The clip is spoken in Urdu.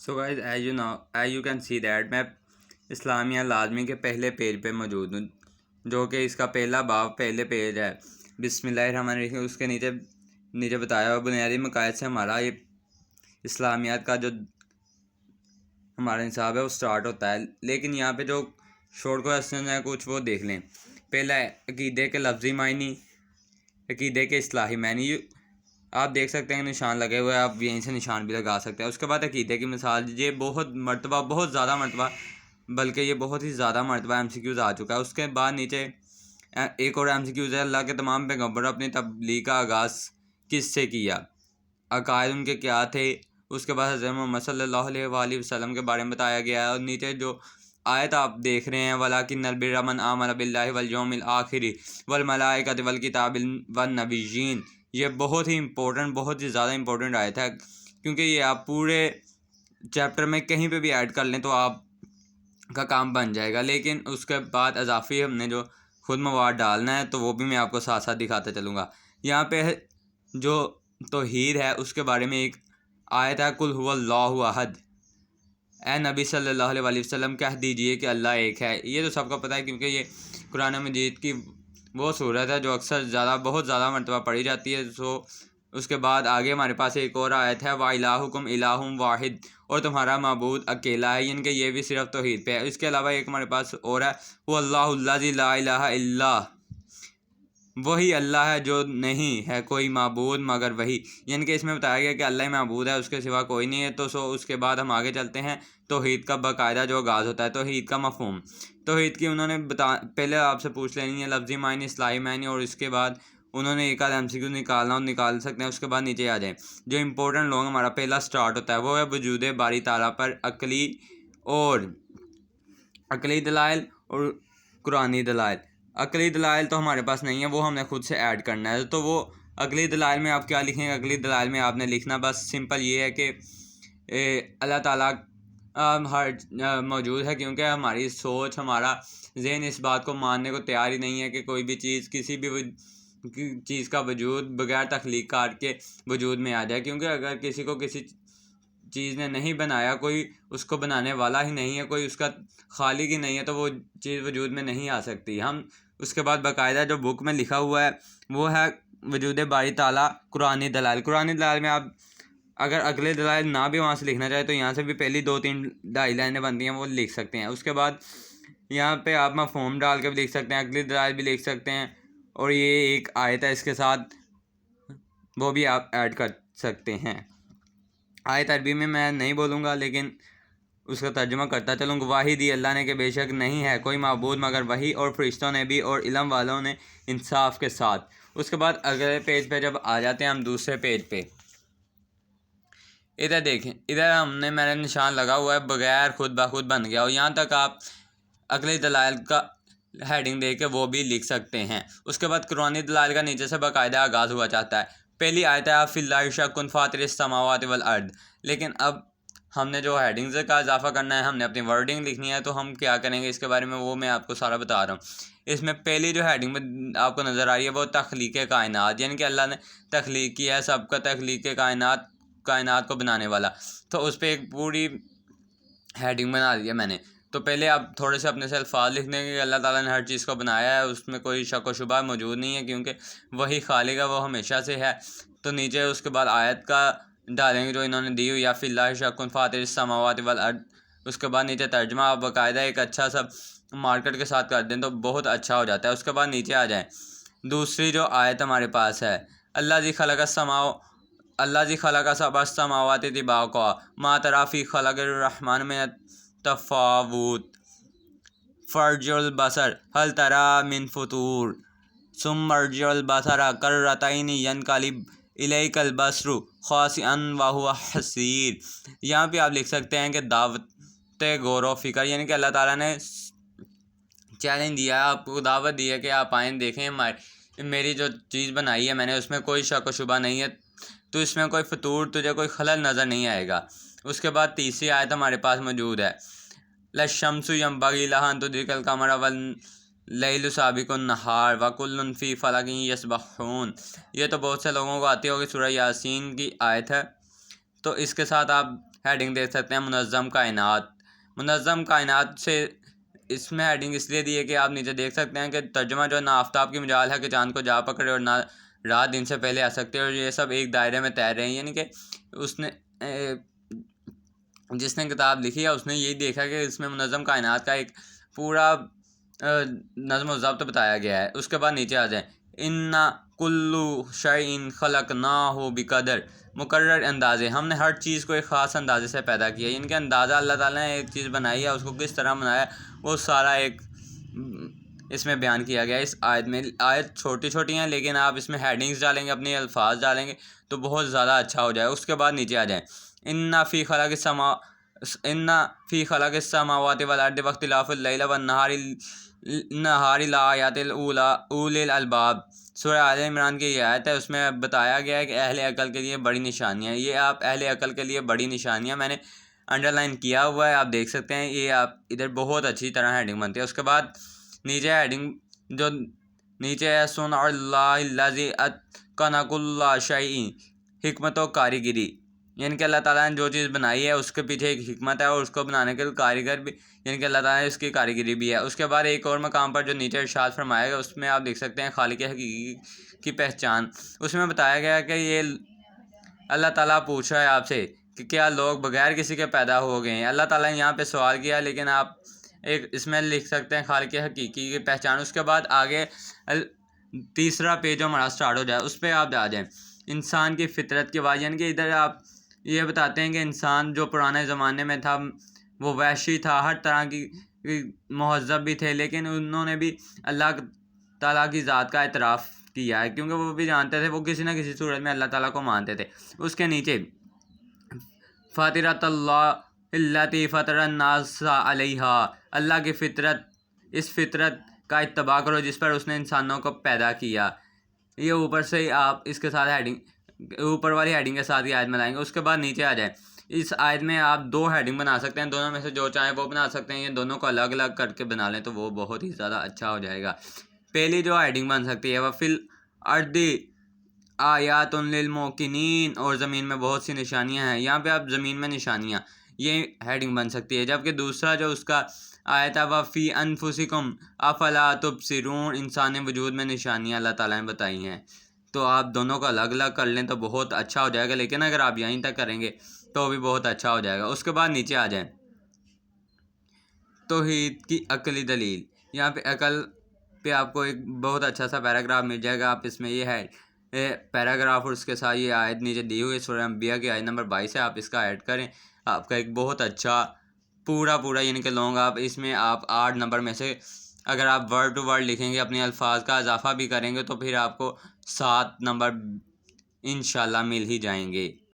So guys as you can see that میں اسلامیہ لازمی کے پہلے پیج پہ موجود ہوں، جو کہ اس کا پہلا باب پہلے پیج ہے۔ بسم اللہ الرحمن الرحیم۔ اس کے نیچے بتایا ہوا بنیادی مقاصد سے ہمارا یہ اسلامیات کا جو ہمارا نصاب ہے وہ سٹارٹ ہوتا ہے، لیکن یہاں پہ جو شارٹ کویسچن ہیں کچھ وہ دیکھ لیں۔ پہلا ہے عقیدے کے لفظی معنی، عقیدے کے اصطلاحی معنی۔ آپ دیکھ سکتے ہیں نشان لگے ہوئے، آپ یہیں سے نشان بھی لگا سکتے ہیں۔ اس کے بعد عقیدے کی مثال، یہ بہت زیادہ مرتبہ بلکہ یہ بہت ہی زیادہ مرتبہ ایم سی کیوز آ چکا ہے۔ اس کے بعد نیچے ایک اور ایم سی کیوز ہے، اللہ کے تمام پیغمبر اپنی تبلیغ کا آغاز کس سے کیا، عقائد ان کے کیا تھے۔ اس کے بعد حضرت محمد صلی اللہ علیہ وآلہ وسلم کے بارے میں بتایا گیا ہے، اور نیچے جو آیت آپ دیکھ رہے ہیں وَلَٰكِنَّ الْبِرَّ مَنْ آمَنَ بِاللَّهِ وَالْيَوْمِ الْآخِرِ وَالْمَلَائِكَةِ وَالْكِتَابِ وَالنَّبِيِّينَ۔ یہ بہت ہی بہت ہی زیادہ امپورٹنٹ آیت ہے، کیونکہ یہ آپ پورے چیپٹر میں کہیں پہ بھی ایڈ کر لیں تو آپ کا کام بن جائے گا، لیکن اس کے بعد اضافی ہم نے جو خود مواد ڈالنا ہے تو وہ بھی میں آپ کو ساتھ ساتھ دکھاتا چلوں گا۔ یہاں پہ جو توحید ہے اس کے بارے میں ایک آیت ہے، قُلْ هُوَ اللَّهُ احد، اے نبی صلی اللہ علیہ وسلم کہہ دیجئے کہ اللہ ایک ہے۔ یہ تو سب کو پتہ ہے، کیونکہ یہ قرآن مجید کی وہ صورت ہے جو اکثر بہت زیادہ مرتبہ پڑھی جاتی ہے۔ اس کے بعد آگے ہمارے پاس ایک اور آیت ہے، وَإِلَٰهُكُمْ إِلَٰهٌ وَاحِدٌ، اور تمہارا معبود اکیلا ہے، یعنی کہ یہ بھی صرف توحید پہ ہے۔ اس کے علاوہ ایک ہمارے پاس اور ہے، هُوَ اللَّهُ الَّذِي لَا إِلَٰهَ إِلَّا، وہی اللہ ہے جو نہیں ہے کوئی معبود مگر وہی، یعنی کہ اس میں بتایا گیا کہ اللہ ہی معبود ہے، اس کے سوا کوئی نہیں ہے۔ تو اس کے بعد ہم آگے چلتے ہیں، توحید کا باقاعدہ جو آغاز ہوتا ہے، توحید کا مفہوم۔ توحید کی انہوں نے پہلے آپ سے پوچھ لینی ہے لفظی معنی، اصطلاحی معنی، اور اس کے بعد انہوں نے ایک آدھ ایم سی کیو نکالنا اور نکال سکتے ہیں۔ اس کے بعد نیچے آ جائیں، جو امپورٹنٹ لوگ ہمارا پہلا سٹارٹ ہوتا ہے وہ ہے وجود باری تعالیٰ پر عقلی دلائل اور قرآنی دلائل۔ عقلی دلائل تو ہمارے پاس نہیں ہے، وہ ہم نے خود سے ایڈ کرنا ہے۔ تو وہ عقلی دلائل میں آپ کیا لکھیں گے؟ عقلی دلائل میں آپ نے لکھنا بس سمپل یہ ہے کہ اللہ تعالیٰ موجود ہے، کیونکہ ہماری سوچ، ہمارا ذہن اس بات کو ماننے کو تیار ہی نہیں ہے کہ کوئی بھی چیز، کسی بھی چیز کا وجود بغیر تخلیق کار کے وجود میں آ جائے، کیونکہ اگر کسی کو کسی چیز نے نہیں بنایا، کوئی اس کو بنانے والا ہی نہیں ہے، کوئی اس کا خالق ہی نہیں ہے، تو وہ چیز وجود میں نہیں آ سکتی۔ ہم اس کے بعد باقاعدہ جو بک میں لکھا ہوا ہے وہ ہے وجود باری تعالیٰ قرآنی دلائل۔ قرآنی دلائل میں آپ اگر اگلے دلائل نہ بھی وہاں سے لکھنا چاہے تو یہاں سے بھی پہلی 2-3 لائنیں بنتی ہیں وہ لکھ سکتے ہیں۔ اس کے بعد یہاں پہ آپ مفہوم ڈال کے بھی لکھ سکتے ہیں، اگلی دلائل بھی لکھ سکتے ہیں، اور یہ ایک آیت ہے اس کے ساتھ وہ بھی آپ ایڈ کر سکتے ہیں۔ آیت عربی میں نہیں بولوں گا، لیکن اس کا ترجمہ کرتا چلوں گا۔ واحد ہی اللہ نے کہ بے شک نہیں ہے کوئی معبود مگر وہی، اور فرشتوں نے بھی اور علم والوں نے انصاف کے ساتھ۔ اس کے بعد اگلے پیج پہ جب آ جاتے ہیں ہم دوسرے پیج پہ، ادھر دیکھیں، ادھر میں نے نشان لگا ہوا ہے بغیر خود بخود بن گیا، اور یہاں تک آپ عقلی دلائل کا ہیڈنگ دے کے وہ بھی لکھ سکتے ہیں۔ اس کے بعد قرآنی دلائل کا نیچے سے باقاعدہ آغاز ہوا چاہتا ہے۔ پہلی آیت ہے فی اللہ شک فاطر السماوات والارض، لیکن اب ہم نے جو ہیڈنگز کا اضافہ کرنا ہے، ہم نے اپنی ورڈنگ لکھنی ہے، تو ہم کیا کریں گے اس کے بارے میں وہ میں آپ کو سارا بتا رہا ہوں۔ اس میں پہلی جو ہیڈنگ میں آپ کو نظر آ رہی ہے وہ تخلیق کائنات، یعنی کہ اللہ نے تخلیق کیا ہے سب کا، تخلیق کائنات کو بنانے والا، تو اس پہ ایک پوری ہیڈنگ بنا دی ہے میں نے۔ تو پہلے آپ تھوڑے سے اپنے سے الفاظ لکھ دیں گے کہ اللہ تعالیٰ نے ہر چیز کو بنایا ہے، اس میں کوئی شک و شبہ موجود نہیں ہے، کیونکہ وہی خالق ہے، وہ ہمیشہ سے ہے۔ تو نیچے اس کے بعد آیت کا ڈالیں گے جو انہوں نے دی ہوئی، یا فی اللہ شک فاطر السماوات والارض۔ اس کے بعد نیچے ترجمہ آپ باقاعدہ ایک اچھا سا مارکر کے ساتھ کر دیں تو بہت اچھا ہو جاتا ہے۔ اس کے بعد نیچے آ جائیں، دوسری جو آیت ہمارے پاس ہے، اللہ ذی خلق سبع السماوات طباقا ما تری فی خلق الرحمن من التفاوت فارجع البصر هل تری من فطور ثم ارجع البصر کرتین ینقلب الیک البصر خاسئا وهو حسیر۔ یہاں پہ آپ لکھ سکتے ہیں کہ دعوت غور و فکر، یعنی کہ اللہ تعالیٰ نے چیلنج دیا ہے، آپ کو دعوت دی ہے کہ آپ آئیں دیکھیں میری جو چیز بنائی ہے میں نے، اس میں کوئی شک و شبہ نہیں ہے، تو اس میں کوئی فطور، تجھے کوئی خلل نظر نہیں آئے گا۔ اس کے بعد تیسری آیت ہمارے پاس موجود ہے، لَلشَّمْسُ يَنبَغِي لَهَا أَن تُدْرِكَ الْقَمَرَ وَاللَّيْلُ سَابِقُ النَّهَارِ وَكُلٌّ فِي فَلَكٍ يَسْبَحُونَ۔ یہ تو بہت سے لوگوں کو آتی ہوگی، سورہ یاسین کی آیت ہے، تو اس کے ساتھ آپ ہیڈنگ دیکھ سکتے ہیں منظم کائنات۔ منظم کائنات سے اس میں ہیڈنگ اس لیے دی ہے کہ آپ نیچے دیکھ سکتے ہیں کہ ترجمہ جو نہ آفتاب کی مجال ہے کہ چاند کو جا پکڑے اور نہ رات دن سے پہلے آ سکتے اور یہ سب ایک دائرے میں تیر رہے ہیں، یعنی کہ اس نے جس نے کتاب لکھی ہے اس نے یہی دیکھا کہ اس میں منظم کائنات کا ایک پورا نظم و ضبط بتایا گیا ہے۔ اس کے بعد نیچے آ جائیں، اِنَّ کُلُّ شَیْءٍ خَلَقْنَاهُ بِقَدَر، مقرر اندازے، ہم نے ہر چیز کو ایک خاص اندازے سے پیدا کیا ہے، یعنی کہ اندازہ اللہ تعالیٰ نے ایک چیز بنائی ہے، اس کو کس طرح بنایا وہ سارا ایک اس میں بیان کیا گیا ہے اس آیت میں۔ آیت چھوٹی چھوٹی ہیں لیکن آپ اس میں ہیڈنگز ڈالیں گے، اپنے الفاظ ڈالیں گے تو بہت زیادہ اچھا ہو جائے۔ اس کے بعد نیچے آ جائیں، اِنَّ فِی خَلَقِ السَّمَاوَاتِ وَالْأَرْضِ وَاخْتِلَافِ اللَّیلِ وَالنَّہَارِ لَآیَاتٍ لِأُولِی الْأَلْبَابِ، سورہ آل عمران کی یہ آیت ہے، اس میں بتایا گیا ہے کہ اہل عقل کے لیے بڑی نشانیاں ہیں۔ یہ آپ اہل عقل کے لیے بڑی نشانیاں میں نے انڈر لائن کیا ہوا ہے، آپ دیکھ سکتے ہیں، یہ آپ ادھر بہت اچھی طرح ہیڈنگ بنتی ہے۔ اس کے بعد نیچے ہیڈنگ جو نیچے ہے، صنع اللہ الذی اتقن کل شیء، حکمت و کاریگری، یعنی کہ اللہ تعالیٰ نے جو چیز بنائی ہے اس کے پیچھے ایک حکمت ہے اور اس کو بنانے کے کاریگر بھی، یعنی کہ اللہ تعالیٰ نے اس کی کاریگری بھی ہے۔ اس کے بعد ایک اور مقام پر جو نیچے ارشاد فرمایا گیا اس میں آپ دیکھ سکتے ہیں خالق حقیقی کی پہچان، اس میں بتایا گیا کہ یہ اللہ تعالیٰ پوچھ رہا ہے آپ سے کہ کیا لوگ بغیر کسی کے پیدا ہو گئے ہیں۔ اللہ تعالیٰ نے یہاں پہ سوال کیا لیکن آپ ایک اس میں لکھ سکتے ہیں خالق حقیقی کی پہچان۔ اس کے بعد آگے تیسرا پیج ہمارا سٹارٹ ہو جائے، اس پہ آپ آ جائیں، انسان کی فطرت کے بعد، یعنی کہ ادھر آپ یہ بتاتے ہیں کہ انسان جو پرانے زمانے میں تھا وہ وحشی تھا، ہر طرح کی مہذب بھی تھے، لیکن انہوں نے بھی اللہ تعالیٰ کی ذات کا اعتراف کیا ہے کیونکہ وہ بھی جانتے تھے، وہ کسی نہ کسی صورت میں اللہ تعالیٰ کو مانتے تھے۔ اس کے نیچے فاطرۃ اللہ التی فطر الناس علیہا، اللہ کی فطرت، اس فطرت کا اتباع کرو جس پر اس نے انسانوں کو پیدا کیا۔ یہ اوپر سے آپ اس کے ساتھ ہیڈنگ، اوپر والی ہیڈنگ کے ساتھ یہ آیت بنائیں گے۔ اس کے بعد نیچے آ جائیں، اس آیت میں آپ دو ہیڈنگ بنا سکتے ہیں، دونوں میں سے جو چاہیں وہ بنا سکتے ہیں، یہ دونوں کو الگ الگ کر کے بنا لیں تو وہ بہت ہی زیادہ اچھا ہو جائے گا۔ پہلی جو ہیڈنگ بن سکتی ہے وہ فی الارض آیات للموقنین، اور زمین میں بہت سی نشانیاں ہیں، یہاں پہ آپ زمین میں نشانیاں، یہ ہیڈنگ بن سکتی ہے۔ جبکہ دوسرا جو اس کا آیت ہے وہ فی انفسکم افلا تبصرون، انسانی وجود میں نشانیاں اللہ تعالیٰ نے بتائی ہیں، تو آپ دونوں کو الگ الگ کر لیں تو بہت اچھا ہو جائے گا، لیکن اگر آپ یہیں تک کریں گے تو بھی بہت اچھا ہو جائے گا۔ اس کے بعد نیچے آ جائیں، توحید کی عقلی دلیل، یہاں پہ عقل پہ آپ کو ایک بہت اچھا سا پیراگراف مل جائے گا، آپ اس میں یہ ہے پیراگراف اور اس کے ساتھ یہ آیت نیچے دی ہوئی سورہ انبیاء کی آیت نمبر 22 ہے، آپ اس کا ایڈ کریں، آپ کا ایک بہت اچھا پورا یعنی کہ لونگ آپ اس میں آپ 8 نمبر میں سے اگر آپ ورڈ ٹو ورڈ لکھیں گے، اپنے الفاظ کا اضافہ بھی کریں گے تو پھر آپ کو 7 نمبر انشاءاللہ مل ہی جائیں گے۔